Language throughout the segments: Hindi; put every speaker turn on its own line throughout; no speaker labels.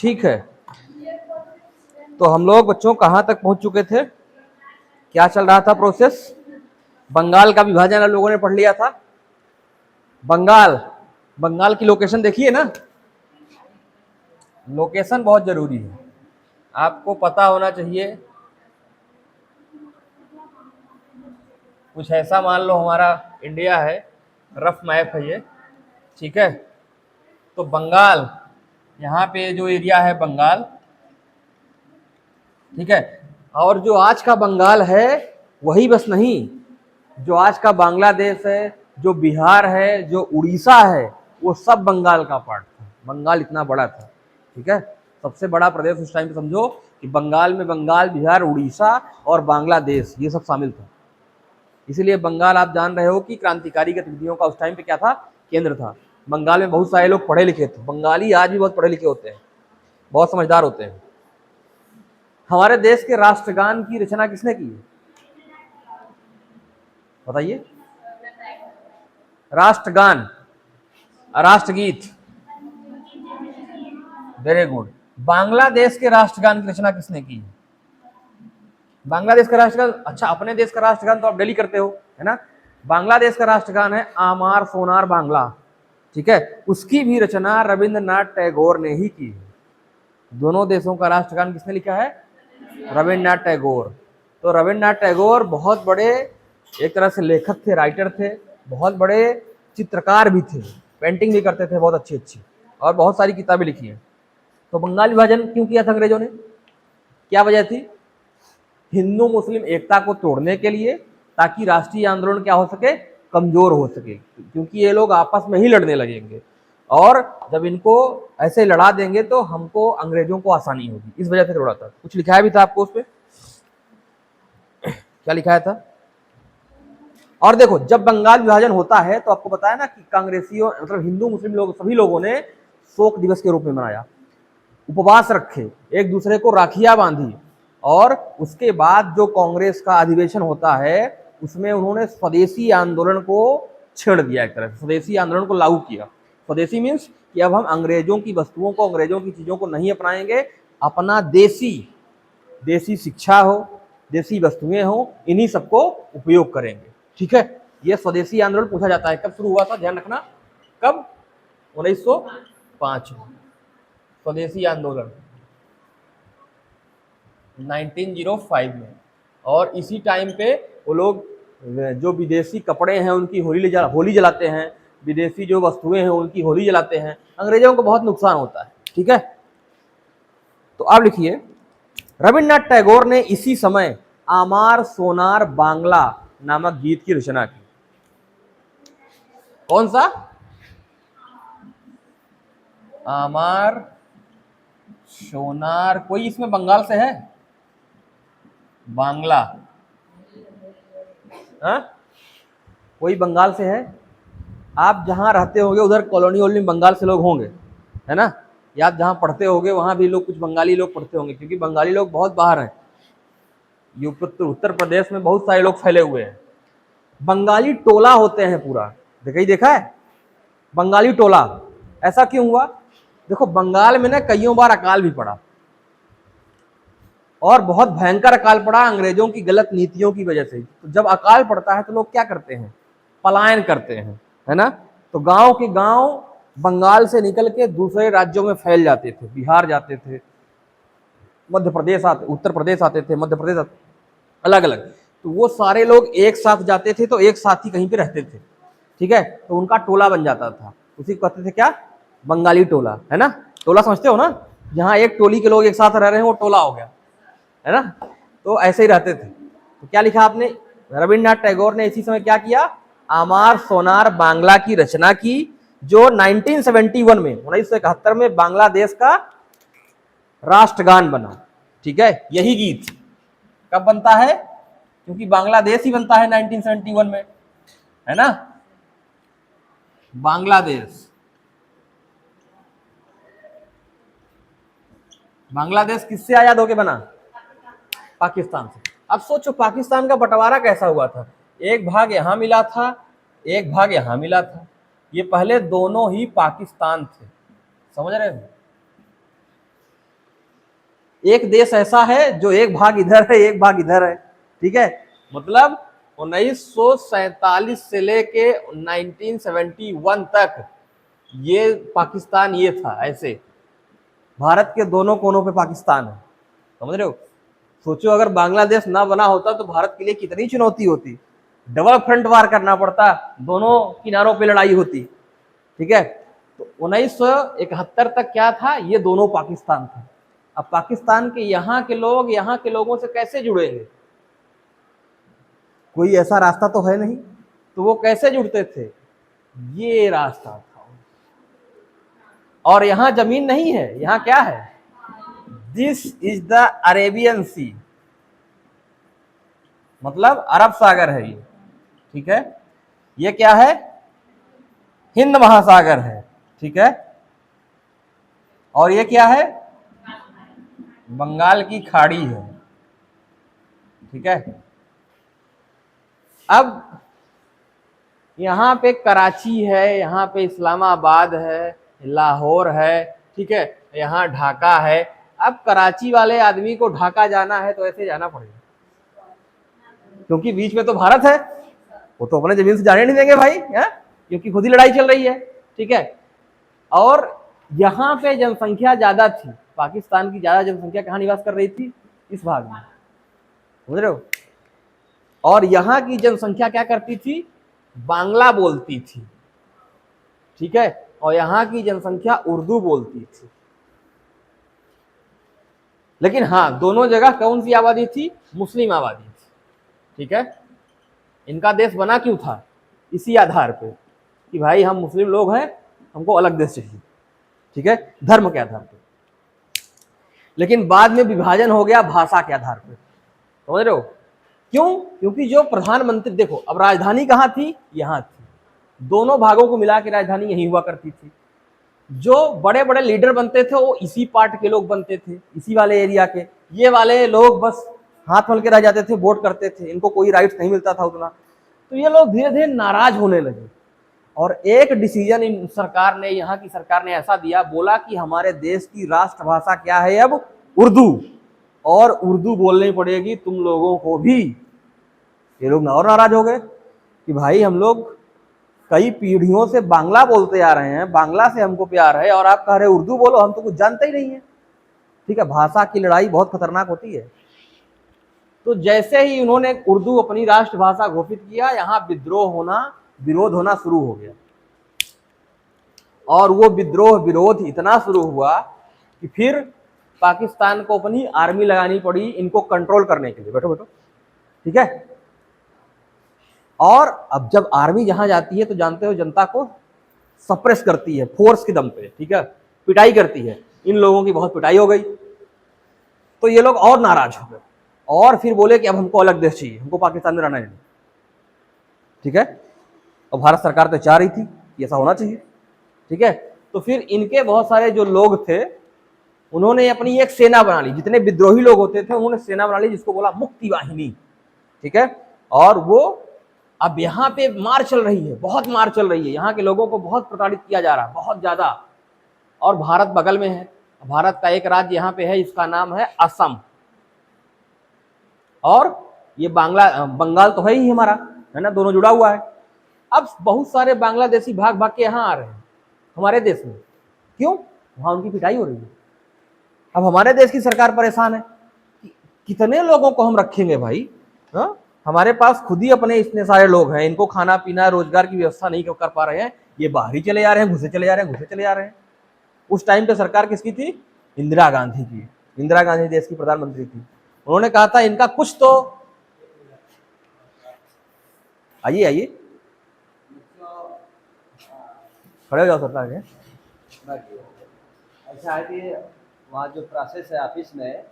ठीक है, तो हम लोग बच्चों कहाँ तक पहुंच चुके थे, क्या चल रहा था प्रोसेस। बंगाल का विभाजन आप लोगों ने पढ़ लिया था। बंगाल, बंगाल की लोकेशन देखिए ना, लोकेशन बहुत जरूरी है, आपको पता होना चाहिए। कुछ ऐसा मान लो हमारा इंडिया है, रफ मैप है ये, ठीक है। तो बंगाल, यहाँ पे जो एरिया है बंगाल, ठीक है। और जो आज का बंगाल है वही बस नहीं, जो आज का बांग्लादेश है, जो बिहार है, जो उड़ीसा है, वो सब बंगाल का पार्ट था। बंगाल इतना बड़ा था, ठीक है। सबसे बड़ा प्रदेश उस टाइम पे समझो कि बंगाल में बंगाल, बिहार, उड़ीसा और बांग्लादेश, ये सब शामिल था। इसीलिए बंगाल आप जान रहे हो कि क्रांतिकारी गतिविधियों का उस टाइम पे क्या था, केंद्र था। बंगाल में बहुत सारे लोग पढ़े लिखे थे। बंगाली आज भी बहुत पढ़े लिखे होते हैं, बहुत समझदार होते हैं। हमारे देश के राष्ट्रगान की रचना किसने की है, बताइए। राष्ट्रगान, राष्ट्रगीत, वेरी गुड। बांग्लादेश के राष्ट्रगान की रचना किसने की है? बांग्लादेश का राष्ट्रगान, अच्छा अपने देश का राष्ट्रगान तो आप डेली करते हो, है ना। बांग्लादेश का राष्ट्रगान है आमार सोनार बांग्ला, ठीक है। उसकी भी रचना रविंद्रनाथ टैगोर ने ही की है। दोनों देशों का राष्ट्रगान किसने लिखा है? रविंद्रनाथ टैगोर। तो रविंद्रनाथ टैगोर बहुत बड़े एक तरह से लेखक थे, राइटर थे, बहुत बड़े चित्रकार भी थे, पेंटिंग भी करते थे बहुत अच्छी अच्छी, और बहुत सारी किताबें लिखी हैं। तो बंगाल विभाजन क्यों किया था अंग्रेजों ने, क्या वजह थी? हिंदू मुस्लिम एकता को तोड़ने के लिए, ताकि राष्ट्रीय आंदोलन क्या हो सके, कमजोर हो सके, क्योंकि ये लोग आपस में ही लड़ने लगेंगे, और जब इनको ऐसे लड़ा देंगे तो हमको अंग्रेजों को आसानी होगी, इस वजह से तोड़ा था। कुछ लिखाया भी था आपको उस पर, क्या लिखाया था? और देखो जब बंगाल विभाजन होता है तो आपको पता है ना कि कांग्रेसियों मतलब हिंदू मुस्लिम लोग सभी लोगों ने शोक दिवस के रूप में मनाया, उपवास रखे, एक दूसरे को राखियां बांधी, और उसके बाद जो कांग्रेस का अधिवेशन होता है उसमें उन्होंने स्वदेशी आंदोलन को छेड़ दिया, एक तरह से स्वदेशी आंदोलन को लागू किया। स्वदेशी मीन्स कि अब हम अंग्रेजों की वस्तुओं को, अंग्रेजों की चीजों को नहीं अपनाएंगे, अपना देसी, देसी शिक्षा हो, देसी वस्तुएं हो, इन्हीं सबको उपयोग करेंगे, ठीक है। यह स्वदेशी आंदोलन पूछा जाता है कब शुरू हुआ था, ध्यान रखना, कब? 1905 में स्वदेशी आंदोलन 1905 में। और इसी टाइम पे वो लोग जो विदेशी कपड़े हैं उनकी होली जलाते हैं, विदेशी जो वस्तुएं हैं उनकी होली जलाते हैं, अंग्रेजों को बहुत नुकसान होता है, ठीक है। तो आप लिखिए, रविन्द्रनाथ टैगोर ने इसी समय आमार सोनार बांग्ला नामक गीत की रचना की। कौन सा? आमार सोनार, कोई इसमें बंगाल से है? बांग्ला, हा? कोई बंगाल से है? आप जहां रहते होंगे उधर कॉलोनी वॉलोनी बंगाल से लोग होंगे, है ना। या आप जहां पढ़ते होंगे वहां भी लोग, कुछ बंगाली लोग पढ़ते होंगे, क्योंकि बंगाली लोग बहुत बाहर हैं। उत्तर प्रदेश में बहुत सारे लोग फैले हुए हैं। बंगाली टोला होते हैं पूरा, देखा है बंगाली टोला। ऐसा क्यों हुआ? देखो बंगाल में ना कईयों बार अकाल भी पड़ा, और बहुत भयंकर अकाल पड़ा अंग्रेजों की गलत नीतियों की वजह से। तो जब अकाल पड़ता है तो लोग क्या करते हैं, पलायन करते हैं, है ना। तो गांव के गांव बंगाल से निकल के दूसरे राज्यों में फैल जाते थे, बिहार जाते थे, मध्य प्रदेश आते, उत्तर प्रदेश आते थे, मध्य प्रदेश आते, अलग अलग। तो वो सारे लोग एक साथ जाते थे, तो एक साथ ही कहीं पे रहते थे, ठीक है। तो उनका टोला बन जाता था, उसी को कहते थे क्या, बंगाली टोला, है ना। टोला समझते हो ना, जहां एक टोली के लोग एक साथ रह रहे हैं वो टोला हो गया, है ना। तो ऐसे ही रहते थे। तो क्या लिखा आपने, रविन्द्रनाथ टैगोर ने इसी समय क्या किया, आमार सोनार बांग्ला की रचना की, जो 1971 में 1971 में बांग्लादेश का राष्ट्रगान बना, ठीक है। यही गीत कब बनता है, क्योंकि बांग्लादेश ही बनता है 1971 में, है ना। बांग्लादेश, बांग्लादेश किससे आजाद होके बना? पाकिस्तान से। अब सोचो पाकिस्तान का बंटवारा कैसा हुआ था, एक भाग यहां मिला था, एक भाग यहां मिला था। ये पहले दोनों ही पाकिस्तान थे, समझ रहे हो। एक देश ऐसा है जो एक भाग इधर है एक भाग इधर है, ठीक है। मतलब 1947 से लेके 1971 तक ये पाकिस्तान ये था, ऐसे भारत के दोनों कोनों पे पाकिस्तान है, समझ रहे हो। सोचो अगर बांग्लादेश ना बना होता तो भारत के लिए कितनी चुनौती होती, डबल फ्रंट वार करना पड़ता, दोनों किनारों पे लड़ाई होती, ठीक है। तो 1971 तक क्या था, ये दोनों पाकिस्तान था। अब पाकिस्तान के यहाँ के लोग यहाँ के लोगों से कैसे जुड़ेंगे, कोई ऐसा रास्ता तो है नहीं, तो वो कैसे जुड़ते थे, ये रास्ता था। और यहाँ जमीन नहीं है, यहाँ क्या है, दिस इज द अरेबियन सी, मतलब अरब सागर है ये, ठीक है। ये क्या है, हिंद महासागर है, ठीक है। और ये क्या है, बंगाल की खाड़ी है, ठीक है। अब यहाँ पे कराची है, यहाँ पे इस्लामाबाद है, लाहौर है, ठीक है, यहाँ ढाका है। अब कराची वाले आदमी को ढाका जाना है तो ऐसे जाना पड़ेगा, क्योंकि बीच में तो भारत है, वो तो अपने जमीन से जाने नहीं देंगे भाई, है? क्योंकि खुद ही लड़ाई चल रही है, ठीक है। और यहाँ पे जनसंख्या ज्यादा थी, पाकिस्तान की ज्यादा जनसंख्या कहाँ निवास कर रही थी, इस भाग में, समझ रहे हो। और यहाँ की जनसंख्या क्या करती थी, बांग्ला बोलती थी, ठीक है। और यहाँ की जनसंख्या उर्दू बोलती थी। लेकिन हाँ, दोनों जगह कौन सी आबादी थी, मुस्लिम आबादी थी, ठीक है। इनका देश बना क्यों था, इसी आधार पे कि भाई हम मुस्लिम लोग हैं, हमको अलग देश चाहिए, ठीक है, धर्म के आधार पे। लेकिन बाद में विभाजन हो गया भाषा के आधार पे, समझ रहे हो। क्यों, क्योंकि जो प्रधानमंत्री, देखो अब राजधानी कहाँ थी, यहाँ थी, दोनों भागों को मिला के राजधानी यही हुआ करती थी। जो बड़े बड़े लीडर बनते थे वो इसी पार्ट के लोग बनते थे, इसी वाले एरिया के। ये वाले लोग बस हाथ मल के रह जाते थे, वोट करते थे, इनको कोई राइट्स नहीं मिलता था उतना। तो ये लोग धीरे धीरे नाराज होने लगे, और एक डिसीजन इन सरकार ने, यहाँ की सरकार ने ऐसा दिया, बोला कि हमारे देश की राष्ट्रभाषा क्या है अब, उर्दू, और उर्दू बोलनी पड़ेगी तुम लोगों को भी। ये लोग और नाराज हो गए कि भाई हम लोग कई पीढ़ियों से बांग्ला बोलते आ रहे हैं, बांग्ला से हमको प्यार है, और आप कह रहे उर्दू बोलो, हम तो कुछ जानते ही नहीं है, ठीक है। भाषा की लड़ाई बहुत खतरनाक होती है। तो जैसे ही उन्होंने उर्दू अपनी राष्ट्रभाषा घोषित किया, यहाँ विद्रोह होना, विरोध होना शुरू हो गया। और वो विद्रोह विरोध इतना शुरू हुआ कि फिर पाकिस्तान को अपनी आर्मी लगानी पड़ी इनको कंट्रोल करने के लिए। बैठो बैठो, ठीक है। और अब जब आर्मी जहां जाती है तो जानते हो जनता को सप्रेस करती है फोर्स के दम पे, ठीक है, पिटाई करती है। इन लोगों की बहुत पिटाई हो गई, तो ये लोग और नाराज हो गए, और फिर बोले कि अब हमको अलग देश चाहिए, हमको पाकिस्तान में रहना है, ठीक है। और भारत सरकार तो चाह रही थी कि ऐसा होना चाहिए, ठीक है। तो फिर इनके बहुत सारे जो लोग थे, उन्होंने अपनी एक सेना बना ली, जितने विद्रोही लोग होते थे उन्होंने सेना बना ली, जिसको बोला मुक्ति वाहिनी, ठीक है। और वो अब यहाँ पे मार चल रही है, बहुत मार चल रही है, यहाँ के लोगों को बहुत प्रताड़ित किया जा रहा है, बहुत ज्यादा। और भारत बगल में है, भारत का एक राज्य यहाँ पे है, इसका नाम है असम। और ये बंगाल तो है ही हमारा, है ना, दोनों जुड़ा हुआ है। अब बहुत सारे बांग्लादेशी भाग भाग के यहाँ आ रहे हैं हमारे देश में, क्यों, वहां उनकी पिटाई हो रही है। अब हमारे देश की सरकार परेशान है कि कितने लोगों को हम रखेंगे भाई, हा? हमारे पास खुद ही अपने इतने सारे लोग हैं, इनको खाना पीना रोजगार की व्यवस्था नहीं कर पा रहे हैं, ये बाहर ही चले जा रहे हैं, घुसे चले जा रहे हैं, घुसे चले जा रहे हैं। उस टाइम पे सरकार किसकी थी, इंदिरा गांधी की। इंदिरा गांधी देश की प्रधानमंत्री थी। उन्होंने कहा था इनका कुछ तो, आइए आइए खड़े हो जाओ सरकार के।
अच्छा है कि वहाँ जो प्रोसेस है ऑफिस में,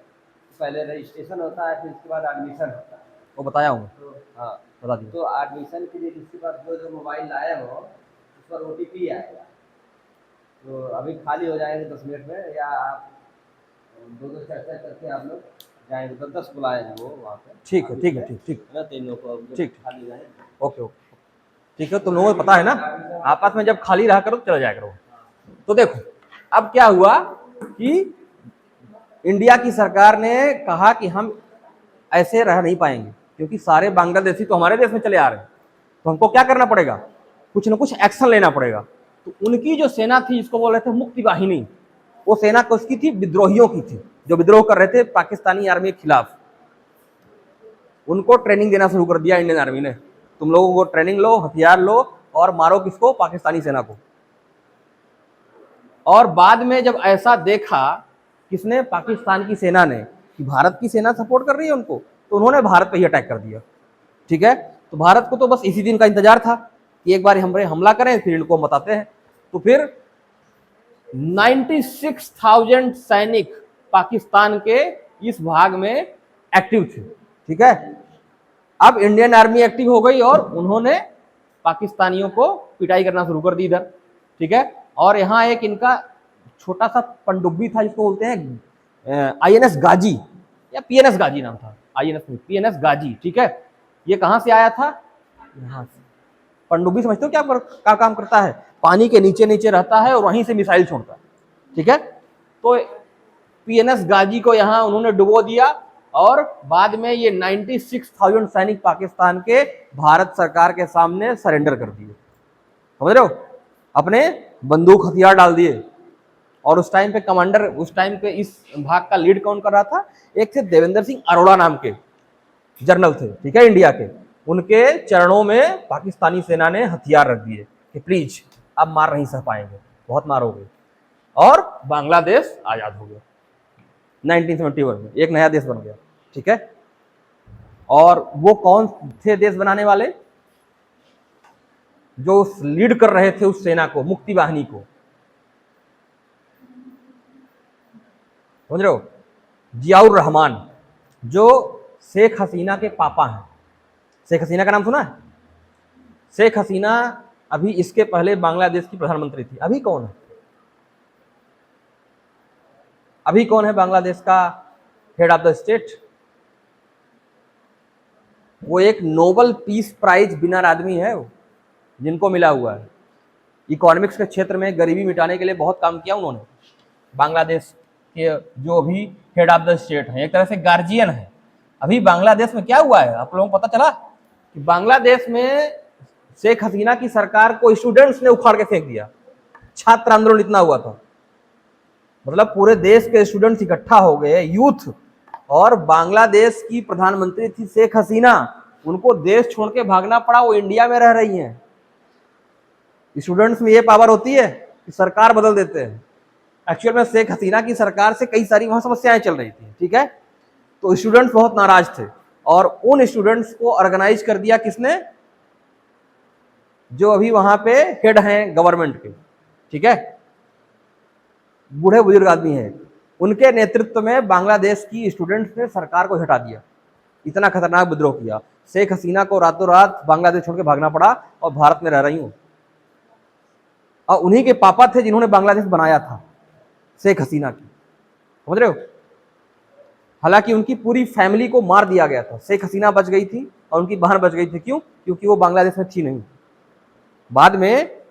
पहले रजिस्ट्रेशन होता है, फिर उसके बाद एडमिशन होता है।
वो बताया हूँ,
तो हाँ,
बता दिया।
तो एडमिशन के लिए जिसके पास जो मोबाइल लाए हो उस पर OTP आएगा। तो अभी खाली हो जाएंगे 10 मिनट में, या आप दो चर्चा करके आप लोग जाएंगे, 10 बुलाए हैं वो वहाँ पे।
ठीक है, ठीक है, ठीक ठीक
है ना, तीनों को
ठीक,
खाली रहे।
ओके ओके, ठीक है। तुम लोगों को पता है ना, आपस में जब खाली रहा करो तो चला जाया करो। तो देखो अब क्या हुआ कि इंडिया की सरकार ने कहा कि हम ऐसे रह नहीं पाएंगे, क्योंकि सारे बांग्लादेशी तो हमारे देश में चले आ रहे हैं, तो हमको क्या करना पड़ेगा, कुछ ना कुछ एक्शन लेना पड़ेगा। तो उनकी जो सेना थी, जिसको बोल रहे थे मुक्ति वाहिनी, वो सेना किसकी थी, विद्रोहियों की थी, जो विद्रोह कर रहे थे पाकिस्तानी आर्मी के खिलाफ। उनको ट्रेनिंग देना शुरू कर दिया इंडियन आर्मी ने, तुम लोगों को ट्रेनिंग लो, हथियार लो और मारो किसको, पाकिस्तानी सेना को। और बाद में जब ऐसा देखा किसने, पाकिस्तान की सेना ने, कि भारत की सेना सपोर्ट कर रही है उनको, तो उन्होंने भारत पे ही अटैक कर दिया। ठीक है, तो भारत को तो बस इसी दिन का इंतजार था कि एक बार हम हमला करें, फिर इनको हम बताते हैं। तो फिर 96,000 सैनिक पाकिस्तान के इस भाग में एक्टिव थे। ठीक है, अब इंडियन आर्मी एक्टिव हो गई और उन्होंने पाकिस्तानियों को पिटाई करना शुरू कर दी इधर। ठीक है, और यहाँ एक इनका छोटा सा पनडुब्बी था, जिसको बोलते हैं INS गाजी या PNS गाजी नाम था, INS में PNS गाजी। ठीक है, ये कहाँ से आया था, यहाँ से। पनडुब्बी समझते हो क्या काम करता है, पानी के नीचे नीचे रहता है और वहीं से मिसाइल छोड़ता है। ठीक है, तो PNS गाजी को यहाँ उन्होंने डुबो दिया और बाद में ये 96,000 सैनिक पाकिस्तान के भारत सरकार के सामने सरेंडर कर दिए। समझ रहे हो, अपने बंदूक हथियार डाल दिए। और उस टाइम पे कमांडर, उस टाइम पे इस भाग का लीड कौन कर रहा था, एक थे देवेंद्र सिंह अरोड़ा नाम के जनरल थे। ठीक है, इंडिया के, उनके चरणों में पाकिस्तानी सेना ने हथियार रख दिए कि प्लीज अब मार नहीं सह पाएंगे, बहुत मार हो गई, और बांग्लादेश आजाद हो गया 1971 में, एक नया देश बन गया। ठीक है, और वो कौन थे देश बनाने वाले, जो लीड कर रहे थे उस सेना को, मुक्ति वाहिनी को, समझ रहे हो, जियाउर रहमान, जो शेख हसीना के पापा हैं। शेख हसीना का नाम सुना है, शेख हसीना अभी इसके पहले बांग्लादेश की प्रधानमंत्री थी। अभी कौन है, अभी कौन है बांग्लादेश का हेड ऑफ द स्टेट, वो एक नोबेल पीस प्राइज विनर आदमी है वो, जिनको मिला हुआ है। इकोनॉमिक्स के क्षेत्र में गरीबी मिटाने के लिए बहुत काम किया उन्होंने। बांग्लादेश के जो अभी हेड ऑफ द स्टेट हैं, एक तरह से गार्जियन है। अभी बांग्लादेश में क्या हुआ है, आप लोगों को पता चला कि बांग्लादेश में शेख हसीना की सरकार को स्टूडेंट्स ने उखाड़ के फेंक दिया। छात्र आंदोलन इतना हुआ था, मतलब पूरे देश के स्टूडेंट्स इकट्ठा हो गए, यूथ, और बांग्लादेश की प्रधानमंत्री थी शेख हसीना, उनको देश छोड़ के भागना पड़ा, वो इंडिया में रह रही हैं। स्टूडेंट्स में ये पावर होती है कि सरकार बदल देते हैं। एक्चुअल में शेख हसीना की सरकार से कई सारी वहां समस्याएं चल रही थी। ठीक है, तो स्टूडेंट्स बहुत नाराज थे और उन स्टूडेंट्स को ऑर्गेनाइज कर दिया किसने, जो अभी वहां पे हेड हैं गवर्नमेंट के। ठीक है, बूढ़े बुजुर्ग आदमी हैं, उनके नेतृत्व में बांग्लादेश की स्टूडेंट्स ने सरकार को हटा दिया। इतना खतरनाक विद्रोह किया, शेख हसीना को रातों रात बांग्लादेश छोड़ के भागना पड़ा और भारत में रह रही हूं। और उन्हीं के पापा थे जिन्होंने बांग्लादेश बनाया था, शेख हसीना की, समझ रहे हो। हालांकि उनकी पूरी फैमिली को मार दिया गया था, शेख हसीना बच गई थी और उनकी बहन बच गई थी। क्यों, क्योंकि वो बांग्लादेश में थी नहीं। बाद में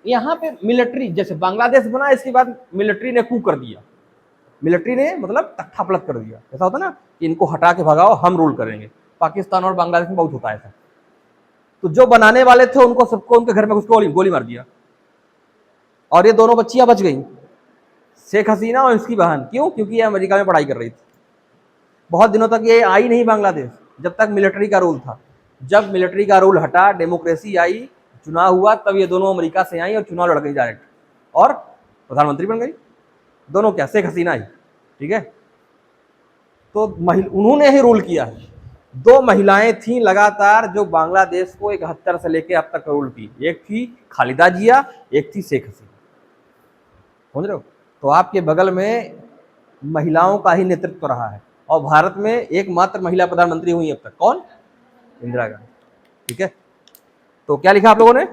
यहाँ पे मिलिट्री, जैसे बांग्लादेश बना, इसके बाद मिलिट्री ने कू कर दिया। मिलिट्री ने मतलब तख्ता पलट कर दिया। ऐसा होता ना कि इनको हटा के भगाओ, हम रूल करेंगे। पाकिस्तान और बांग्लादेश में बहुत होता है ऐसा। तो जो बनाने वाले थे उनको सबको उनके घर में घुस के गोली मार दिया और ये दोनों बच्चियां बच गई, शेख हसीना और इसकी बहन। क्यों, क्योंकि ये अमेरिका में पढ़ाई कर रही थी। बहुत दिनों तक ये आई नहीं बांग्लादेश, जब तक मिलिट्री का रूल था। जब मिलिट्री का रूल हटा, डेमोक्रेसी आई, चुनाव हुआ, तब ये दोनों अमेरिका से आई और चुनाव लड़ गई डायरेक्ट और प्रधानमंत्री बन गई। दोनों क्या, शेख हसीना ही। ठीक है, तो उन्होंने ही रूल किया है। 2 महिलाएं थीं लगातार जो बांग्लादेश को 71 से लेकर अब तक रूल की। एक थी खालिदा जिया, एक थी शेख हसीना, समझ रहे हो। तो आपके बगल में महिलाओं का ही नेतृत्व रहा है और भारत में एकमात्र महिला प्रधानमंत्री हुई अब तक, कौन, इंदिरा गांधी। ठीक है, तो क्या लिखा आप लोगों ने,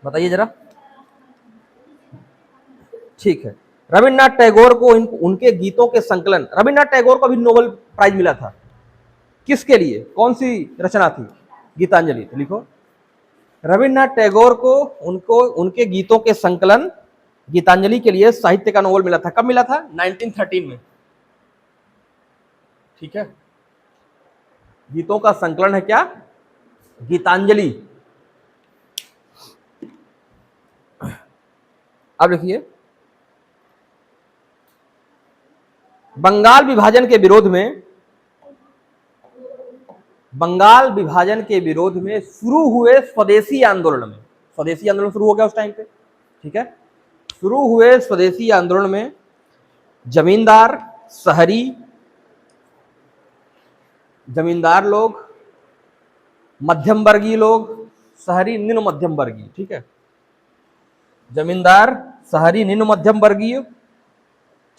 बताइए जरा। ठीक है, रविन्द्रनाथ टैगोर को उनके गीतों के संकलन, रविन्द्रनाथ टैगोर को भी नोबेल प्राइज मिला था। किसके लिए, कौन सी रचना थी, गीतांजलि। तो लिखो, रविन्द्रनाथ टैगोर को उनके गीतों के संकलन गीतांजलि के लिए साहित्य का नोबेल मिला था। कब मिला था, 1913 में। ठीक है, गीतों का संकलन है क्या? गीतांजलि। अब देखिए, बंगाल विभाजन के विरोध में, बंगाल विभाजन के विरोध में शुरू हुए स्वदेशी आंदोलन में, स्वदेशी आंदोलन शुरू हो गया उस टाइम पे, ठीक है, शुरू हुए स्वदेशी आंदोलन में जमींदार, शहरी, जमींदार लोग, मध्यम वर्गीय लोग, शहरी निम्न मध्यम वर्गीय, ठीक है, जमींदार, शहरी निम्न मध्यम वर्गीय,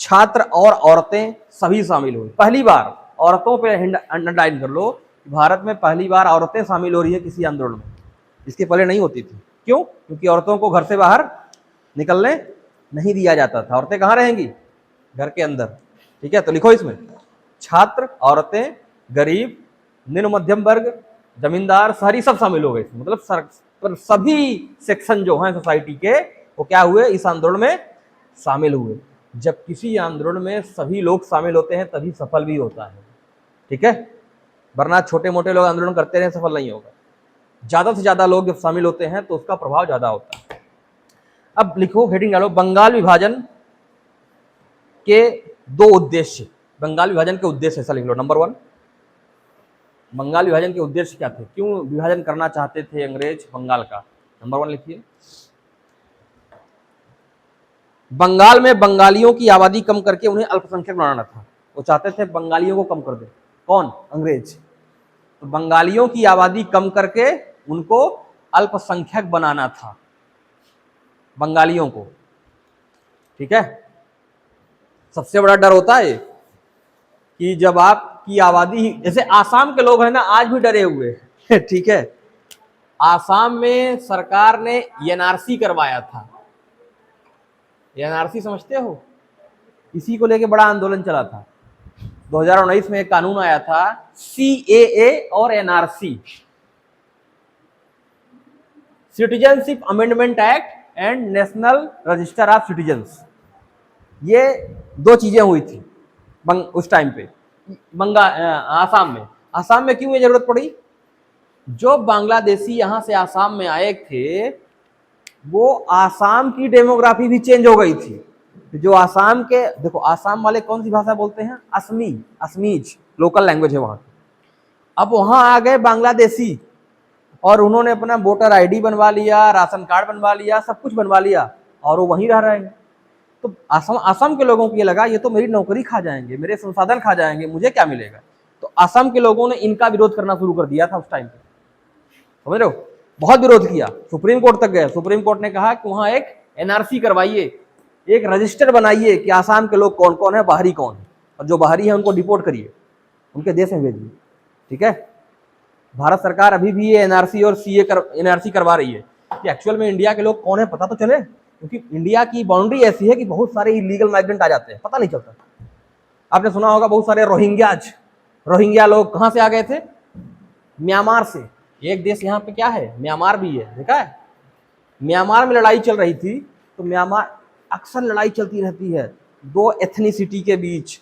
छात्र और औरतें सभी शामिल हुई। पहली बार औरतों पे अंडरलाइन कर लो, भारत में पहली बार औरतें शामिल हो रही है किसी आंदोलन में, इसके पहले नहीं होती थी। क्यों? क्योंकि औरतों को घर से बाहर निकलने नहीं दिया जाता था। औरतें कहाँ रहेंगी? घर के अंदर, ठीक है। तो लिखो इसमें, छात्र, औरतें, गरीब, निम्न मध्यम वर्ग, जमींदार, शहरी सब शामिल हो गए। मतलब सभी सेक्शन जो हैं सोसाइटी के, वो क्या हुए? इस आंदोलन में शामिल हुए। जब किसी आंदोलन में सभी लोग शामिल होते हैं तभी सफल भी होता है, ठीक है, वरना छोटे मोटे लोग आंदोलन करते रहे सफल नहीं होगा। ज्यादा से ज्यादा लोग जब शामिल होते हैं तो उसका प्रभाव ज्यादा होता है। अब लिखो, हेडिंग डालो, बंगाल विभाजन के दो उद्देश्य। बंगाल विभाजन के उद्देश्य ऐसा लिख लो। नंबर 1, बंगाल विभाजन के उद्देश्य क्या थे? क्यों विभाजन करना चाहते थे अंग्रेज बंगाल का? नंबर 1 लिखिए, बंगाल में बंगालियों की आबादी कम करके उन्हें अल्पसंख्यक बनाना था। वो चाहते थे बंगालियों को कम कर दे। कौन? अंग्रेज। तो बंगालियों की आबादी कम करके उनको अल्पसंख्यक बनाना था, बंगालियों को, ठीक है। सबसे बड़ा डर होता है कि जब आपकी आबादी, जैसे आसाम के लोग हैं ना, आज भी डरे हुए हैं ठीक है। आसाम में सरकार ने एनआरसी करवाया था। एनआरसी समझते हो? इसी को लेके बड़ा आंदोलन चला था। 2019 में एक कानून आया था, सीएए और NRC, citizenship amendment act and national register of citizens. ये दो चीजें हुई थी उस टाइम पे आसाम में। आसाम में क्यों ये जरूरत पड़ी? जो बांग्लादेशी यहां से आसाम में आए थे, वो आसाम की डेमोग्राफी भी चेंज हो गई थी। जो आसाम के, देखो आसाम वाले कौन सी भाषा बोलते हैं? असमी, असमीज लोकल लैंग्वेज है वहां की। अब वहां आ गए बांग्लादेशी और उन्होंने अपना वोटर आईडी बनवा लिया, राशन कार्ड बनवा लिया, सब कुछ बनवा लिया और वो वहीं रह रहे हैं। तो असम के लोगों को ये लगा ये तो मेरी नौकरी खा जाएंगे, मेरे संसाधन खा जाएंगे, मुझे क्या मिलेगा? तो असम के लोगों ने इनका विरोध करना शुरू कर दिया था उस टाइम पे, समझ रहे हो? बहुत विरोध किया, सुप्रीम कोर्ट तक गए। सुप्रीम कोर्ट ने कहा कि वहां एक एनआरसी करवाइए, एक रजिस्टर बनाइए कि आसाम के लोग कौन कौन है, बाहरी कौन है, और जो बाहरी है उनको डिपोर्ट करिए, उनके देश में भेजिए, ठीक है। भारत सरकार अभी भी ये एनआरसी और एनआरसी करवा रही है कि एक्चुअल में इंडिया के लोग कौन है पता तो चले, क्योंकि इंडिया की बाउंड्री ऐसी है कि बहुत सारे इलीगल माइग्रेंट आ जाते हैं, पता नहीं चलता। आपने सुना होगा बहुत सारे रोहिंग्या लोग कहां से आ गए थे? म्यांमार से। एक देश यहाँ पे क्या है, म्यांमार भी है, देखा है? म्यांमार में लड़ाई चल रही थी, तो म्यांमार अक्सर लड़ाई चलती रहती है दो एथनिसिटी के बीच,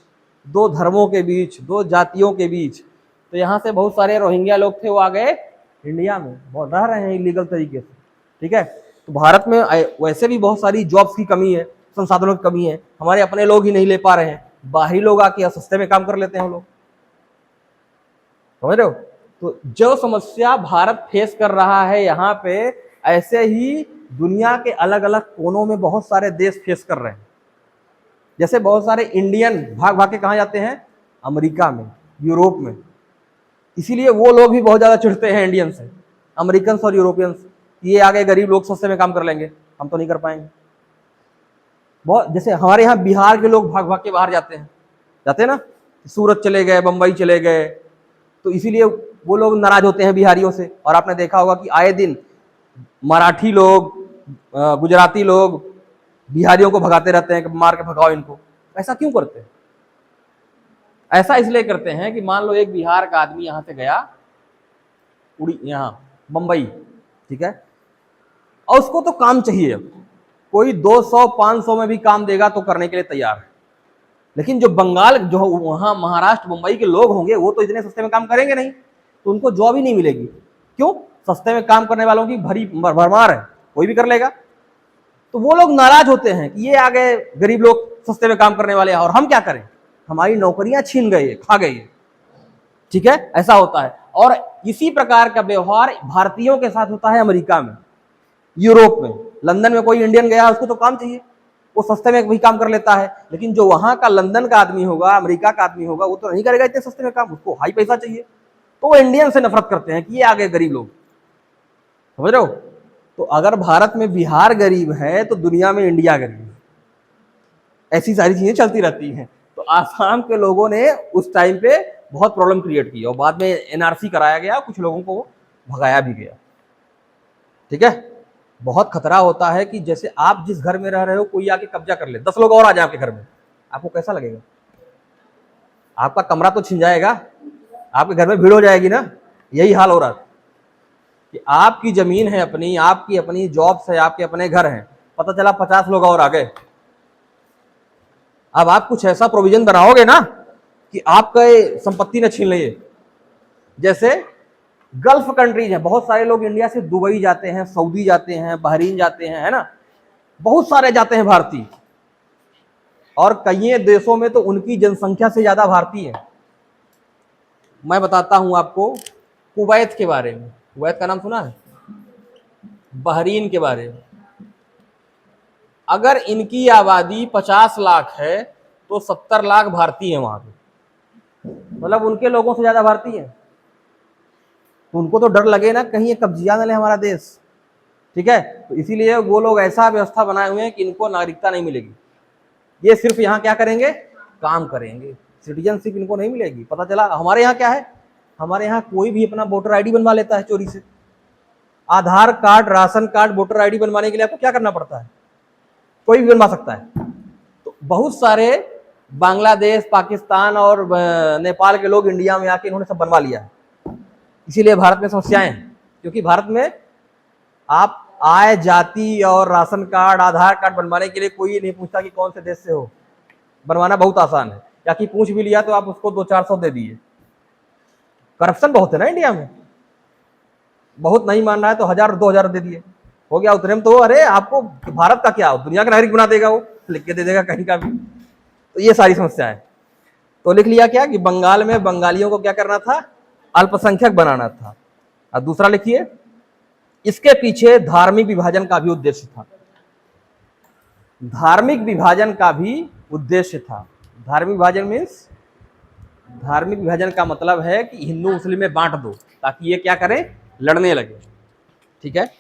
दो धर्मों के बीच, दो जातियों के बीच। तो यहाँ से बहुत सारे रोहिंग्या लोग थे, वो आ गए इंडिया में, बहुत रह रहे हैं इलीगल तरीके से, ठीक है। तो भारत में वैसे भी बहुत सारी जॉब्स की कमी है, संसाधनों की कमी है, हमारे अपने लोग ही नहीं ले पा रहे हैं, बाहरी लोग आके सस्ते में काम कर लेते हैं हम लोग, समझ रहे हो? तो जो समस्या भारत फेस कर रहा है यहाँ पे, ऐसे ही दुनिया के अलग अलग कोनों में बहुत सारे देश फेस कर रहे हैं। जैसे बहुत सारे इंडियन भाग भाग के कहाँ जाते हैं? अमेरिका में, यूरोप में। इसीलिए वो लोग भी बहुत ज्यादा चिढ़ते हैं इंडियन से, अमेरिकन और यूरोपियंस, ये आगे गरीब लोग सस्ते में काम कर लेंगे, हम तो नहीं कर पाएंगे। बहुत, जैसे हमारे यहाँ बिहार के लोग भाग भाग के बाहर जाते हैं ना, सूरत चले गए, बंबई चले गए, तो इसीलिए वो लोग नाराज होते हैं बिहारियों से। और आपने देखा होगा कि आए दिन मराठी लोग, गुजराती लोग बिहारियों को भगाते रहते हैं कि मार के भगाओ इनको। ऐसा क्यों करते हैं? ऐसा इसलिए करते हैं कि मान लो एक बिहार का आदमी यहाँ से गया यहाँ बंबई, ठीक है, और उसको तो काम चाहिए, कोई 200-500 में भी काम देगा तो करने के लिए तैयार है, लेकिन जो बंगाल, जो वहां महाराष्ट्र मुंबई के लोग होंगे, वो तो इतने सस्ते में काम करेंगे नहीं, तो उनको जॉब ही नहीं मिलेगी। क्यों? सस्ते में काम करने वालों की भरी भरमार है, कोई भी कर लेगा। तो वो लोग नाराज होते हैं कि ये आ गए गरीब लोग सस्ते में काम करने वाले हैं, और हम क्या करें, हमारी नौकरियां छीन गए, खा गए। ठीक है, ऐसा होता है। और इसी प्रकार का व्यवहार भारतीयों के साथ होता है अमेरिका में, यूरोप में। लंदन में कोई इंडियन गया, उसको तो काम चाहिए, वो सस्ते में भी काम कर लेता है। लेकिन जो वहां का लंदन का आदमी होगा, अमेरिका का आदमी होगा, वो तो नहीं करेगा इतने सस्ते में काम, उसको हाई पैसा चाहिए। तो वो इंडियन से नफरत करते हैं कि ये आ गए गरीब लोग। समझ रहे हो? तो अगर भारत में बिहार गरीब है तो दुनिया में इंडिया गरीब है। ऐसी सारी चीजें चलती रहती हैं। तो आसाम के लोगों ने उस टाइम पे बहुत प्रॉब्लम क्रिएट की, और बाद में एनआरसी कराया गया, कुछ लोगों को भगाया भी गया। ठीक है, बहुत खतरा होता है कि जैसे आप जिस घर में रह रहे हो, कोई आके कब्जा कर ले, 10 लोग और आ जाए आपके घर में, आपको कैसा लगेगा? आपका कमरा तो छिन जाएगा, आपके घर में भीड़ हो जाएगी ना। यही हाल हो रहा है कि आपकी जमीन है अपनी, आपकी अपनी जॉब्स है, आपके अपने घर हैं, पता चला 50 लोग और आ गए। अब आप कुछ ऐसा प्रोविजन बनाओगे ना कि आपका संपत्ति न छीन ले। जैसे गल्फ कंट्रीज हैं, बहुत सारे लोग इंडिया से दुबई जाते हैं, सऊदी जाते हैं, बहरीन जाते हैं, है ना, बहुत सारे जाते हैं भारतीय। और कई देशों में तो उनकी जनसंख्या से ज्यादा भारतीय हैं। मैं बताता हूं आपको कुवैत के बारे में। कुवैत का नाम सुना है? बहरीन के बारे में। अगर इनकी आबादी 50 लाख है तो 70 लाख भारतीय हैं वहां पे, मतलब उनके लोगों से ज्यादा भारतीय हैं। तो उनको तो डर लगे ना, कहीं ये कब्जिया न ले हमारा देश। ठीक है, तो इसीलिए वो लोग ऐसा व्यवस्था बनाए हुए हैं कि इनको नागरिकता नहीं मिलेगी। ये सिर्फ यहाँ क्या करेंगे, काम करेंगे, सिटीजनशिप इनको नहीं मिलेगी। पता चला हमारे यहाँ क्या है, हमारे यहाँ कोई भी अपना वोटर आईडी बनवा लेता है चोरी से। Aadhaar card, ration card, voter ID बनवाने के लिए आपको क्या करना पड़ता है? कोई भी बनवा सकता है। तो बहुत सारे बांग्लादेश, पाकिस्तान और नेपाल के लोग इंडिया में आके इन्होंने सब बनवा लिया है। इसीलिए भारत में समस्याएं हैं, क्योंकि भारत में आप आय, जाति और राशन कार्ड, आधार कार्ड बनवाने के लिए कोई नहीं पूछता कि कौन से देश से हो। बनवाना बहुत आसान है, या कि पूछ भी लिया तो आप उसको 200-400 दे दिए। करप्शन बहुत है ना इंडिया में, बहुत नहीं मान रहा है तो 1000-2000 दे दिए, हो गया उतने में। तो अरे आपको भारत का क्या, दुनिया का नागरिक बना देगा, वो लिख के दे देगा कहीं का भी। तो ये सारी समस्या है। तो लिख लिया क्या कि बंगाल में बंगालियों को क्या करना था, अल्पसंख्यक बनाना था। और दूसरा लिखिए, इसके पीछे धार्मिक विभाजन का भी उद्देश्य था। धार्मिक विभाजन का भी उद्देश्य था। धार्मिक विभाजन मीन्स, धार्मिक विभाजन का मतलब है कि हिंदू मुस्लिम में बांट दो ताकि ये क्या करें, लड़ने लगे। ठीक है,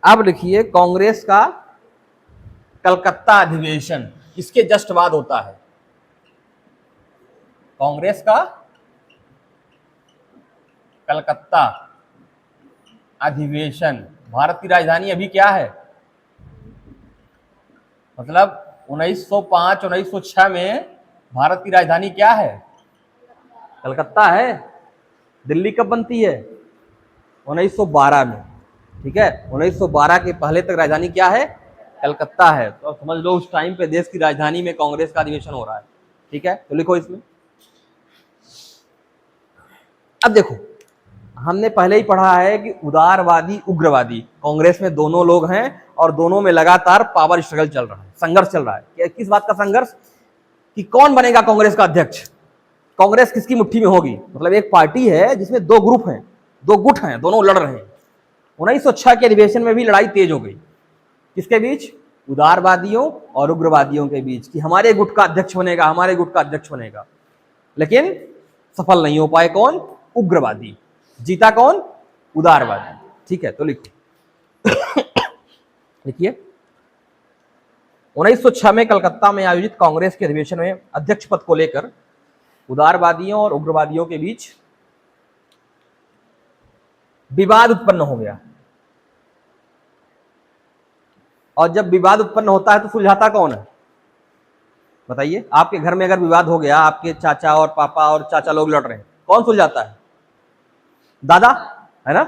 अब लिखिए कांग्रेस का कलकत्ता अधिवेशन, इसके जस्ट बाद होता है। कांग्रेस का कलकत्ता अधिवेशन। भारत की राजधानी अभी क्या है, मतलब 1905-1906 में भारत की राजधानी क्या है, कलकत्ता है। दिल्ली कब बनती है, 1912 में। ठीक है, 1912 के पहले तक राजधानी क्या है, कलकत्ता है। तो समझ लो उस टाइम पे देश की राजधानी में कांग्रेस का अधिवेशन हो रहा है। ठीक है, तो लिखो इसमें। अब देखो, हमने पहले ही पढ़ा है कि उदारवादी, उग्रवादी, कांग्रेस में दोनों लोग हैं और दोनों में लगातार पावर स्ट्रगल चल रहा है, संघर्ष चल रहा है। किस बात का संघर्ष, कि कौन बनेगा कांग्रेस का अध्यक्ष, कांग्रेस किसकी मुट्ठी में होगी। मतलब एक पार्टी है जिसमें दो ग्रुप हैं, दो गुट हैं, दोनों लड़ रहे हैं। 1906 के अधिवेशन में भी लड़ाई तेज हो गई, किसके बीच, उदारवादियों और उग्रवादियों के बीच, कि हमारे गुट का अध्यक्ष बनेगा, हमारे गुट का अध्यक्ष बनेगा। लेकिन सफल नहीं हो पाए, कौन, उग्रवादी। जीता कौन, उदारवादी। ठीक है, तो लिखो लिखिए, 1906 में कलकत्ता में आयोजित कांग्रेस के अधिवेशन में अध्यक्ष पद को लेकर उदारवादियों और उग्रवादियों के बीच विवाद उत्पन्न हो गया। और जब विवाद उत्पन्न होता है तो सुलझाता कौन है, बताइए। आपके घर में अगर विवाद हो गया, आपके चाचा और पापा और चाचा लोग लड़ रहे हैं, कौन सुलझाता है, दादा, है ना।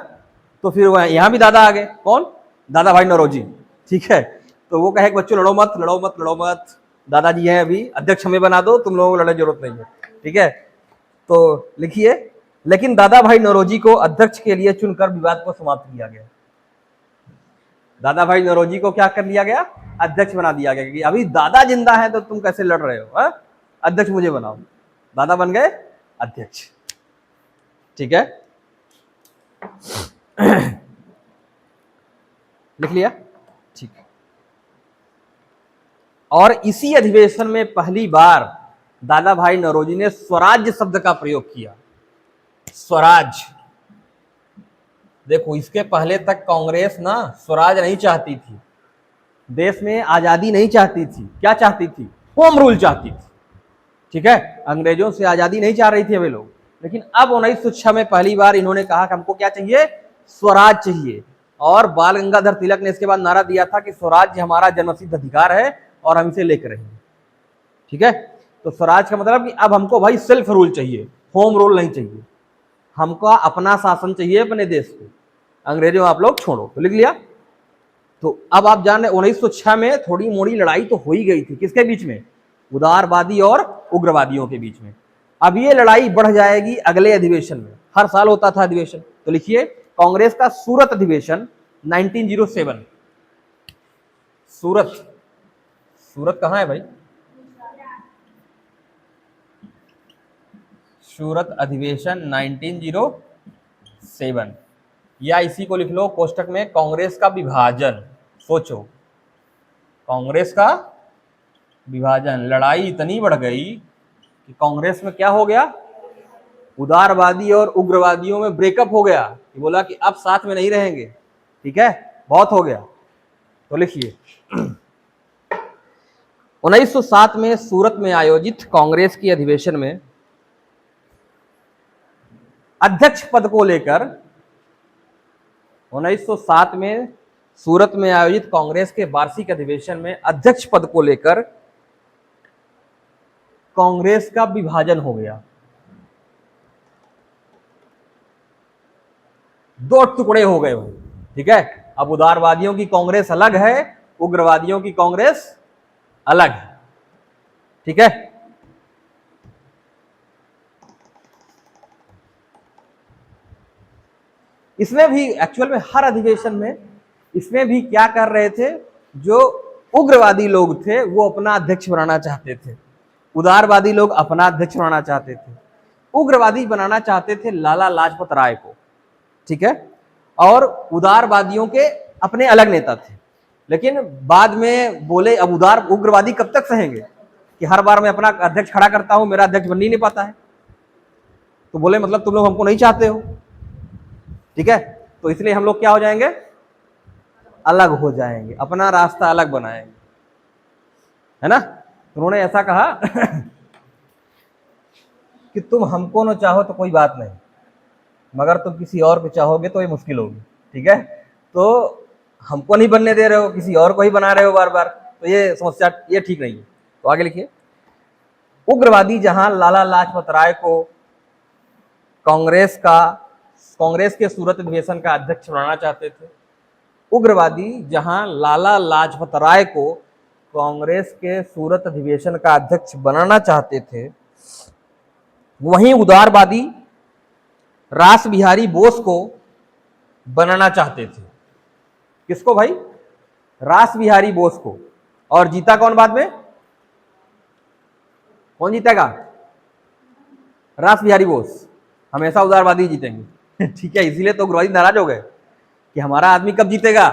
तो फिर यहां भी दादा आ गए, कौन, दादा भाई नौरोजी। ठीक है, तो वो कहे कि बच्चों लड़ो मत लड़ो मत लड़ो मत, दादाजी हैं अभी, अध्यक्ष हमें बना दो, तुम लोगों को लड़ने की जरूरत नहीं है। ठीक है, तो लिखिए, लेकिन दादा भाई नौरोजी को अध्यक्ष के लिए चुनकर विवाद को समाप्त किया गया। दादा भाई नौरोजी को क्या कर लिया गया? अध्यक्ष बना दिया गया कि अभी दादा जिंदा है तो तुम कैसे लड़ रहे हो, हा? अध्यक्ष मुझे बनाओ। दादा बन गए अध्यक्ष। ठीक है, लिख लिया? ठीक है। और इसी अधिवेशन में पहली बार दादा भाई नौरोजी ने स्वराज्य शब्द का प्रयोग किया। स्वराज, देखो इसके पहले तक कांग्रेस ना स्वराज नहीं चाहती थी, देश में आजादी नहीं चाहती थी। क्या चाहती थी? होम रूल चाहती थी। ठीक है, अंग्रेजों से आजादी नहीं चाह रही थी वे लोग। लेकिन अब 1906 में पहली बार इन्होंने कहा कि हमको क्या चाहिए? स्वराज चाहिए। और बाल गंगाधर तिलक ने इसके बाद नारा दिया था कि स्वराज हमारा जन्मसिद्ध अधिकार है और हम इसे लेकर रहेंगे। ठीक है, तो स्वराज का मतलब कि अब हमको भाई सेल्फ रूल चाहिए, होम रूल नहीं चाहिए, हमको अपना शासन चाहिए अपने देश को, अंग्रेजों आप लोग छोड़ो। तो लिख लिया? तो अब आप जान रहे 1906 में थोड़ी मोड़ी लड़ाई तो हो ही गई थी, किसके बीच में? उदारवादी और उग्रवादियों के बीच में। अब ये लड़ाई बढ़ जाएगी अगले अधिवेशन में, हर साल होता था अधिवेशन। तो लिखिए, कांग्रेस का सूरत अधिवेशन 1907। सूरत, सूरत कहां है भाई? सूरत अधिवेशन 1907, या इसी को लिख लो कोष्टक में, कांग्रेस का विभाजन। सोचो, कांग्रेस का विभाजन, लड़ाई इतनी बढ़ गई कि कांग्रेस में क्या हो गया? उदारवादी और उग्रवादियों में ब्रेकअप हो गया कि बोला कि अब साथ में नहीं रहेंगे। ठीक है, बहुत हो गया। तो लिखिए, 1907 में सूरत में आयोजित कांग्रेस की अधिवेशन में अध्यक्ष पद को लेकर, 1907 में सूरत में आयोजित कांग्रेस के वार्षिक अधिवेशन में अध्यक्ष पद को लेकर कांग्रेस का विभाजन हो गया। दो टुकड़े हो गए भाई। ठीक है, अब उदारवादियों की कांग्रेस अलग है, उग्रवादियों की कांग्रेस अलग है। ठीक है, इसमें भी एक्चुअल में हर अधिवेशन में इसमें भी क्या कर रहे थे? जो उग्रवादी लोग थे वो अपना अध्यक्ष बनाना चाहते थे, उदारवादी लोग अपना अध्यक्ष बनाना चाहते थे। उग्रवादी बनाना चाहते थे लाला लाजपत राय को। ठीक है, और उदारवादियों के अपने अलग नेता थे। लेकिन बाद में बोले अब उग्रवादी कब तक सहेंगे कि हर बार मैं अपना अध्यक्ष खड़ा करता हूं, मेरा अध्यक्ष बन ही नहीं पाता है। तो बोले मतलब तुम लोग हमको नहीं चाहते हो। ठीक है, तो इसलिए हम लोग क्या हो जाएंगे? अलग हो जाएंगे, अपना रास्ता अलग बनाएंगे, है ना। उन्होंने ऐसा कहा कि तुम हमको न चाहो तो कोई बात नहीं, मगर तुम किसी और को चाहोगे तो ये मुश्किल होगी। ठीक है, तो हमको नहीं बनने दे रहे हो, किसी और को ही बना रहे हो बार बार, तो ये समस्या, ये ठीक नहीं है। तो आगे लिखिए, उग्रवादी जहां लाला लाजपत राय को कांग्रेस के सूरत अधिवेशन का अध्यक्ष बनाना चाहते थे, उग्रवादी जहां लाला लाजपत राय को कांग्रेस के सूरत अधिवेशन का अध्यक्ष बनाना चाहते थे, वहीं उदारवादी रास बिहारी बोस को बनाना चाहते थे। किसको भाई? रास बिहारी बोस को। और जीता कौन बाद में? कौन जीतेगा? रास बिहारी बोस। हमेशा उदारवादी जीतेंगे। ठीक है, इसीलिए तो उग्रवादी नाराज हो गए कि हमारा आदमी कब जीतेगा।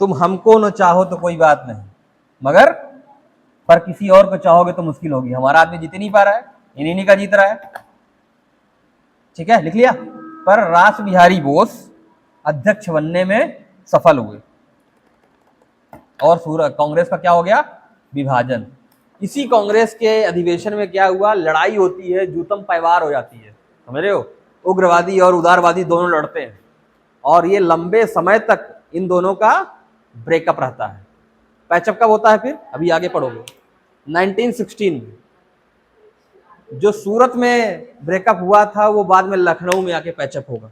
तुम हमको न चाहो तो कोई बात नहीं, मगर पर किसी और को चाहोगे तो मुश्किल होगी, हमारा आदमी जीत नहीं पा रहा है, इन्हीं का जीत रहा है। ठीक है, लिख लिया। पर रास बिहारी बोस अध्यक्ष बनने में सफल हुए और कांग्रेस का क्या हो गया? विभाजन। इसी कांग्रेस के अधिवेशन में क्या हुआ? लड़ाई होती है, जूतम पैवार हो जाती है, समझ रहे हो। उग्रवादी और उदारवादी दोनों लड़ते हैं और ये लंबे समय तक इन दोनों का ब्रेकअप रहता है। पैचअप कब होता है फिर? अभी आगे पढ़ोगे। 1916 में जो सूरत में ब्रेकअप हुआ था वो बाद में लखनऊ में आके पैचअप होगा।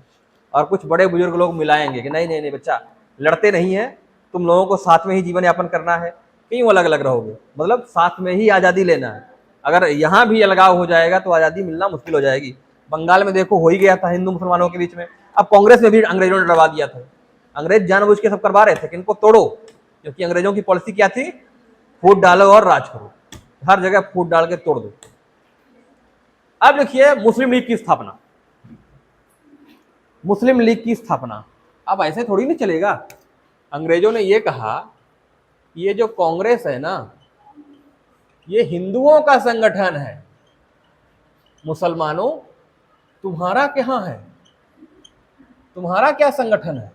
और कुछ बड़े बुजुर्ग लोग मिलाएंगे कि नहीं नहीं नहीं बच्चा, लड़ते नहीं है, तुम लोगों को साथ में ही जीवन यापन करना है, क्यों अलग अलग रहोगे, मतलब साथ में ही आज़ादी लेना है। अगर यहाँ भी अलगाव हो जाएगा तो आज़ादी मिलना मुश्किल हो जाएगी। बंगाल में देखो हो ही गया था हिंदू मुसलमानों के बीच में, अब कांग्रेस में भी अंग्रेजों ने डरवा दिया था। अंग्रेज जानबूझ के सब करवा रहे थे कि इनको तोड़ो, क्योंकि अंग्रेजों की पॉलिसी क्या थी, फूट डालो और राज करो, हर जगह फूट डाल के तोड़ दो। अब देखिए मुस्लिम लीग की स्थापना, मुस्लिम लीग की स्थापना, अब ऐसे थोड़ी नहीं चलेगा। अंग्रेजों ने ये कहा कि ये जो कांग्रेस है ना, ये हिंदुओं का संगठन है, मुसलमानों तुम्हारा क्या है, तुम्हारा क्या संगठन है,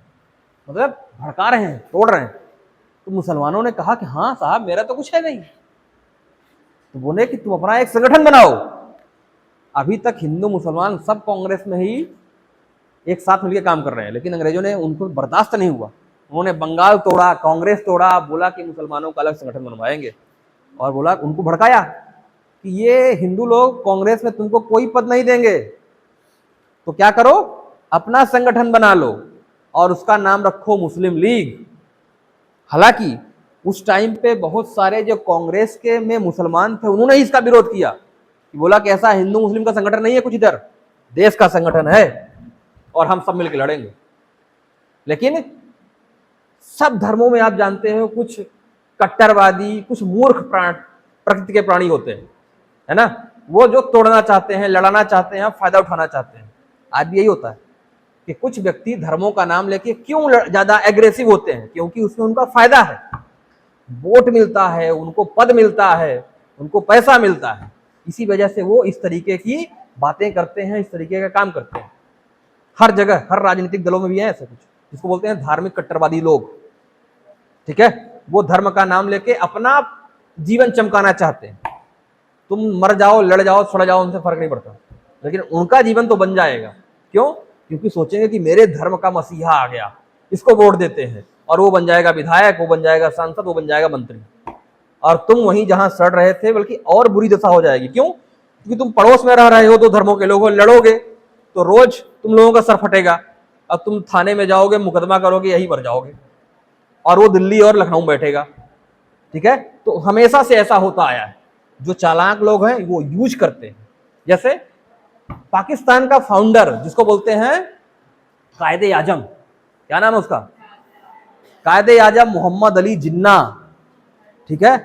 मतलब भड़का रहे हैं, तोड़ रहे हैं। तो मुसलमानों ने कहा कि हाँ साहब मेरा तो कुछ है नहीं, तो बोले कि तुम अपना एक संगठन बनाओ। अभी तक हिंदू मुसलमान सब कांग्रेस में ही एक साथ मिलकर काम कर रहे हैं, लेकिन अंग्रेजों ने उनको बर्दाश्त नहीं हुआ, उन्होंने बंगाल तोड़ा, कांग्रेस तोड़ा, बोला कि मुसलमानों का अलग संगठन बनवाएंगे, और बोला उनको भड़काया कि ये हिंदू लोग कांग्रेस में तुमको कोई पद नहीं देंगे, तो क्या करो अपना संगठन बना लो और उसका नाम रखो मुस्लिम लीग। हालांकि उस टाइम पे बहुत सारे जो कांग्रेस के में मुसलमान थे उन्होंने ही इसका विरोध किया, कि बोला कि ऐसा हिंदू मुस्लिम का संगठन नहीं है कुछ, इधर देश का संगठन है और हम सब मिलकर लड़ेंगे। लेकिन सब धर्मों में आप जानते हो कुछ कट्टरवादी, कुछ मूर्ख प्रकृति के प्राणी होते हैं, है ना, वो जो तोड़ना चाहते हैं, लड़ाना चाहते हैं, फायदा उठाना चाहते हैं। आज भी यही होता है कि कुछ व्यक्ति धर्मों का नाम लेके क्यों ज्यादा एग्रेसिव होते हैं, क्योंकि उसमें उनका फायदा है, वोट मिलता है, उनको पद मिलता है, उनको पैसा मिलता है, इसी वजह से वो इस तरीके की बातें करते हैं, इस तरीके का काम करते हैं। हर जगह, हर राजनीतिक दलों में भी है ऐसा कुछ, जिसको बोलते हैं धार्मिक कट्टरवादी लोग, ठीक है, वो धर्म का नाम लेके अपना जीवन चमकाना चाहते हैं। तुम मर जाओ, लड़ जाओ, सड़ जाओ, उनसे फर्क नहीं पड़ता, लेकिन उनका जीवन तो बन जाएगा। क्यों? क्योंकि सोचेंगे कि मेरे धर्म का मसीहा आ गया, इसको वोट देते हैं और वो बन जाएगा विधायक, वो बन जाएगा सांसद, वो बन जाएगा मंत्री, और तुम वहीं जहां सड़ रहे थे बल्कि और बुरी दशा हो जाएगी। क्यों? क्योंकि तुम पड़ोस में रह रहे हो, दो धर्मों के लोग हो, लड़ोगे तो रोज तुम लोगों का सर फटेगा, अब तुम थाने में जाओगे, मुकदमा करोगे, यही मर जाओगे, और वो दिल्ली और लखनऊ में बैठेगा। ठीक है, तो हमेशा से ऐसा होता आया है, जो चालाक लोग हैं वो यूज करते हैं। जैसे पाकिस्तान का फाउंडर जिसको बोलते हैं कायदे आजम, क्या नाम है उसका, कायदे आजम मोहम्मद अली जिन्ना, ठीक है,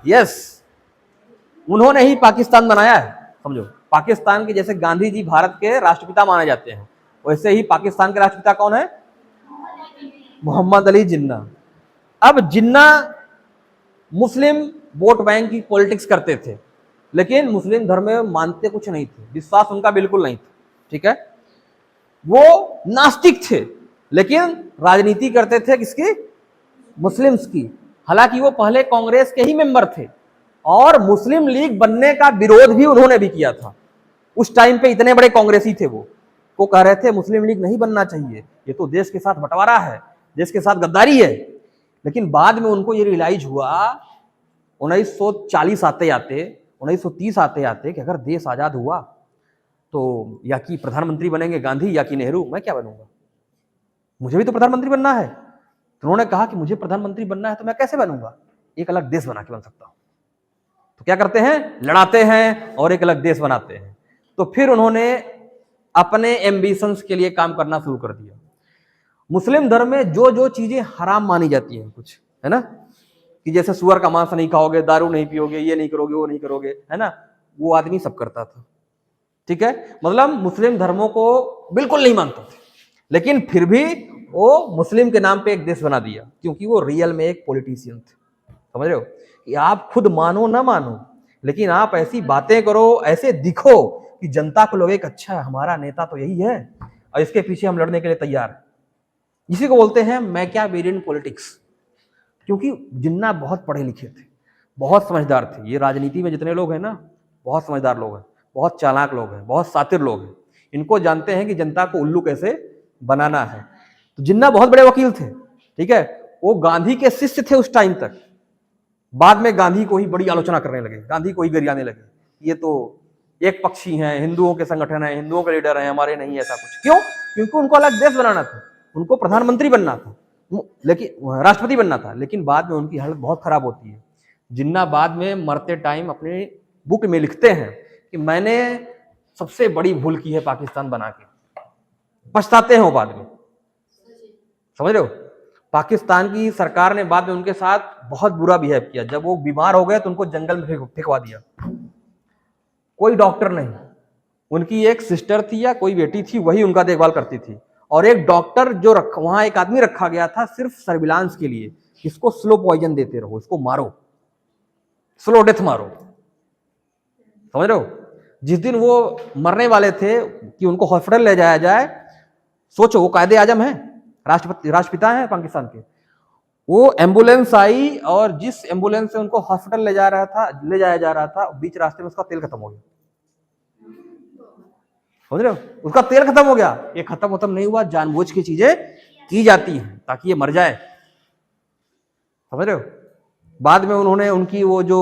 यस, उन्होंने ही पाकिस्तान बनाया है। समझो, पाकिस्तान के जैसे गांधी जी भारत के राष्ट्रपिता माने जाते हैं, वैसे ही पाकिस्तान के राष्ट्रपिता कौन है, मोहम्मद अली जिन्ना। अब जिन्ना मुस्लिम वोट बैंक की पॉलिटिक्स करते थे, लेकिन मुस्लिम धर्म में मानते कुछ नहीं थे, विश्वास उनका बिल्कुल नहीं था, ठीक है, वो नास्तिक थे, लेकिन राजनीति करते थे किसकी, मुस्लिम्स की। हालांकि वो पहले कांग्रेस के ही मेंबर थे और मुस्लिम लीग बनने का विरोध भी उन्होंने भी किया था। उस टाइम पे इतने बड़े कांग्रेसी थे वो कह रहे थे मुस्लिम लीग नहीं बनना चाहिए, ये तो देश के साथ बंटवारा है, देश के साथ गद्दारी है। लेकिन बाद में उनको ये रियलाइज हुआ 1940 आते आते 1930 आते आते कि अगर देश आजाद हुआ तो या कि प्रधानमंत्री बनेंगे गांधी या कि नेहरू, मैं क्या बनूंगा, मुझे भी तो प्रधानमंत्री बनना है। तो उन्होंने कहा कि मुझे प्रधानमंत्री बनना है तो मैं कैसे बनूंगा, एक अलग देश बना के बन सकता हूं। तो क्या करते हैं, लड़ाते हैं और एक अलग देश बनाते हैं। तो फिर उन्होंने अपने एम्बिशंस के लिए काम करना शुरू कर दिया। मुस्लिम धर्म में जो जो चीजें हराम मानी जाती हैं कुछ, है ना, कि जैसे सुअर का मांस नहीं खाओगे, दारू नहीं पियोगे, ये नहीं करोगे, वो नहीं करोगे, है ना, वो आदमी सब करता था। ठीक है, मतलब मुस्लिम धर्मों को बिल्कुल नहीं मानता था, लेकिन फिर भी वो मुस्लिम के नाम पे एक देश बना दिया, क्योंकि वो रियल में एक पॉलिटिशियन थे। समझ रहे हो, कि आप खुद मानो ना मानो, लेकिन आप ऐसी बातें करो, ऐसे दिखो कि जनता को लगे कि अच्छा हमारा नेता तो यही है और इसके पीछे हम लड़ने के लिए तैयार हैं। इसी को बोलते हैं मैकियावेलियन पॉलिटिक्स। क्योंकि जिन्ना बहुत पढ़े लिखे थे, बहुत समझदार थे। ये राजनीति में जितने लोग हैं ना, बहुत समझदार लोग हैं, बहुत चालाक लोग हैं, बहुत शातिर लोग हैं। इनको जानते हैं कि जनता को उल्लू कैसे बनाना है। तो जिन्ना बहुत बड़े वकील थे, ठीक है, वो गांधी के शिष्य थे उस टाइम तक। बाद में गांधी को ही बड़ी आलोचना करने लगे, गांधी को ही गरियाने लगे, ये तो एक पक्षी हैं, हिंदुओं के संगठन है, हिंदुओं के लीडर हैं, हमारे नहीं, ऐसा कुछ। क्यों? क्योंकि उनको अलग देश बनाना था, उनको प्रधानमंत्री बनना था, लेकिन राष्ट्रपति बनना था। लेकिन बाद में उनकी हालत बहुत खराब होती है। जिन्ना बाद में मरते टाइम अपने बुक में लिखते हैं कि मैंने सबसे बड़ी भूल की है पाकिस्तान बना के, पछताते हैं वो बाद में, समझ रहे हो। पाकिस्तान की सरकार ने बाद में उनके साथ बहुत बुरा बिहेव किया। जब वो बीमार हो गए तो उनको जंगल में फेंकवा दिया, कोई डॉक्टर नहीं, उनकी एक सिस्टर थी या कोई बेटी थी, वही उनका देखभाल करती थी। और एक डॉक्टर जो वहां एक आदमी रखा गया था सिर्फ सर्विलांस के लिए, इसको स्लो पॉइजन देते रहो, इसको मारो, स्लो डेथ मारो, समझ रहे हो। जिस दिन वो मरने वाले थे कि उनको हॉस्पिटल ले जाया जाए, सोचो वो कायदे आजम है, राष्ट्रपिता है पाकिस्तान के, वो एम्बुलेंस आई और जिस एम्बुलेंस से उनको हॉस्पिटल ले जाया जा रहा था, बीच रास्ते में उसका तेल खत्म हो गया, समझ रहे हो, उसका तेल खत्म हो गया। ये खत्म नहीं हुआ, जानबूझ की चीजें की जाती हैं ताकि ये मर जाए, समझ रहे हो। बाद में उन्होंने उनकी वो जो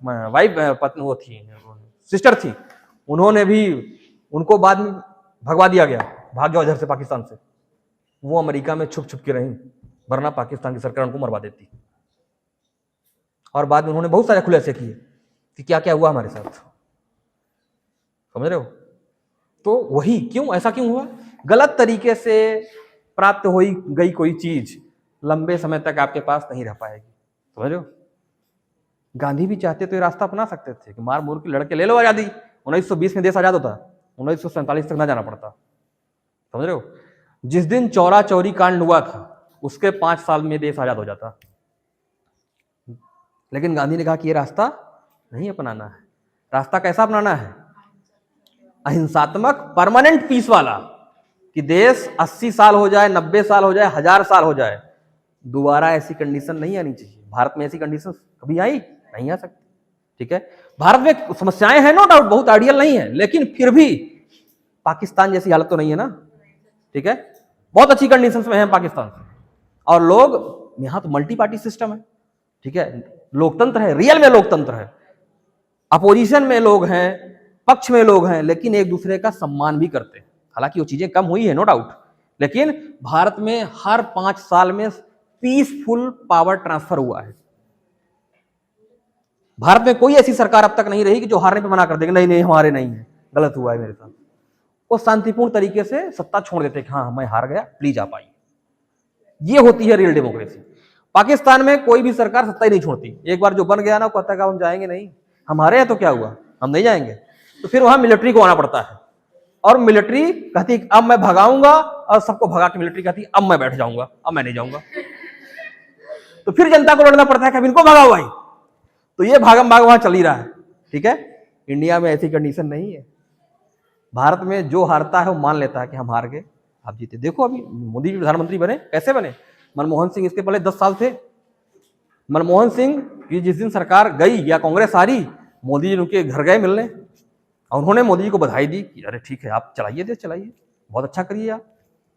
वाइफ पत्नी वो थी, सिस्टर थी, उन्होंने भी उनको बाद में भगवा दिया गया, भाग जाओ इधर से पाकिस्तान से। वो अमेरिका में छुप के रही, वरना पाकिस्तान की सरकार उनको मरवा देती। और बाद में उन्होंने बहुत सारे खुलासे किए कि क्या क्या हुआ हमारे साथ, समझ रहे हो। तो वही क्यों, ऐसा क्यों हुआ, गलत तरीके से प्राप्त हुई गई कोई चीज लंबे समय तक आपके पास नहीं रह पाएगी, समझ रहे हो। गांधी भी चाहते तो ये रास्ता अपना सकते थे कि मार मोर के लड़के ले लो आजादी, 1920 में देश आजाद होता, 1947 तक ना जाना पड़ता, समझ रहे हो। जिस दिन चौरा चौरी कांड हुआ था उसके 5 साल में देश आजाद हो जाता। लेकिन गांधी ने कहा कि ये रास्ता नहीं अपनाना है। रास्ता कैसा अपनाना है, अहिंसात्मक परमानेंट पीस वाला, कि देश 80 साल हो जाए, 90 साल हो जाए, 1000 साल हो जाए, दोबारा ऐसी कंडीशन नहीं आनी चाहिए। भारत में ऐसी कंडीशन कभी आई नहीं आ सकती, ठीक है। भारत में समस्याएं हैं, नो डाउट, बहुत आइडियल नहीं है, लेकिन फिर भी पाकिस्तान जैसी हालत तो नहीं है ना, ठीक है। बहुत अच्छी कंडीशंस में है पाकिस्तान से, और लोग यहां तो मल्टी पार्टी सिस्टम है, ठीक है, लोकतंत्र है, रियल में लोकतंत्र है, अपोजिशन में लोग हैं, पक्ष में लोग हैं, लेकिन एक दूसरे का सम्मान भी करते हैं। हालांकि वो चीजें कम हुई है, नो डाउट, लेकिन भारत में हर 5 साल में पीसफुल पावर ट्रांसफर हुआ है। भारत में कोई ऐसी सरकार अब तक नहीं रही कि जो हारने पे मना कर देगी, नहीं हमारे नहीं है, गलत हुआ है मेरे साथ। वो शांतिपूर्ण तरीके से सत्ता छोड़ देते कि हाँ मैं हार गया, प्लीज आप आइए। ये होती है रियल डेमोक्रेसी। पाकिस्तान में कोई भी सरकार सत्ता ही नहीं छोड़ती, एक बार जो बन गया ना, कहता है हम जाएंगे नहीं, हमारे यहाँ तो क्या हुआ, हम नहीं जाएंगे। तो फिर वहां मिलिट्री को आना पड़ता है, और मिलिट्री कहती अब मैं भगाऊंगा, और सबको भगा के मिलिट्री कहती अब मैं बैठ जाऊंगा, अब मैं नहीं जाऊंगा। तो फिर जनता को लड़ना पड़ता है कि अब इनको भगाओ भाई। तो ये भागम भाग वहां चल ही रहा है, ठीक है। इंडिया में ऐसी कंडीशन नहीं है। भारत में जो हारता है वो मान लेता है कि हम हार गए, आप जीते। देखो अभी मोदी जी प्रधानमंत्री बने, कैसे बने। मनमोहन सिंह इसके पहले 10 साल थे। मनमोहन सिंह की जिस दिन सरकार गई या कांग्रेस हारी, मोदी जी उनके घर गए मिलने, और उन्होंने मोदी जी को बधाई दी कि अरे ठीक है आप चलाइए देश, चलाइए, बहुत अच्छा करिए, आप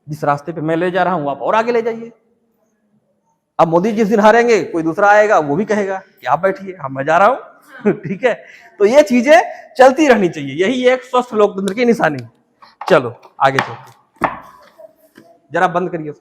जिस रास्ते पे मैं ले जा रहा हूं आप और आगे ले जाइए। अब मोदी जिस दिन हारेंगे कोई दूसरा आएगा, वो भी कहेगा कि आप बैठिए, अब मैं जा रहा हूं ठीक है। तो ये चीजें चलती रहनी चाहिए, यही एक स्वस्थ लोकतंत्र की निशानी। चलो आगे चलते, जरा बंद करिए।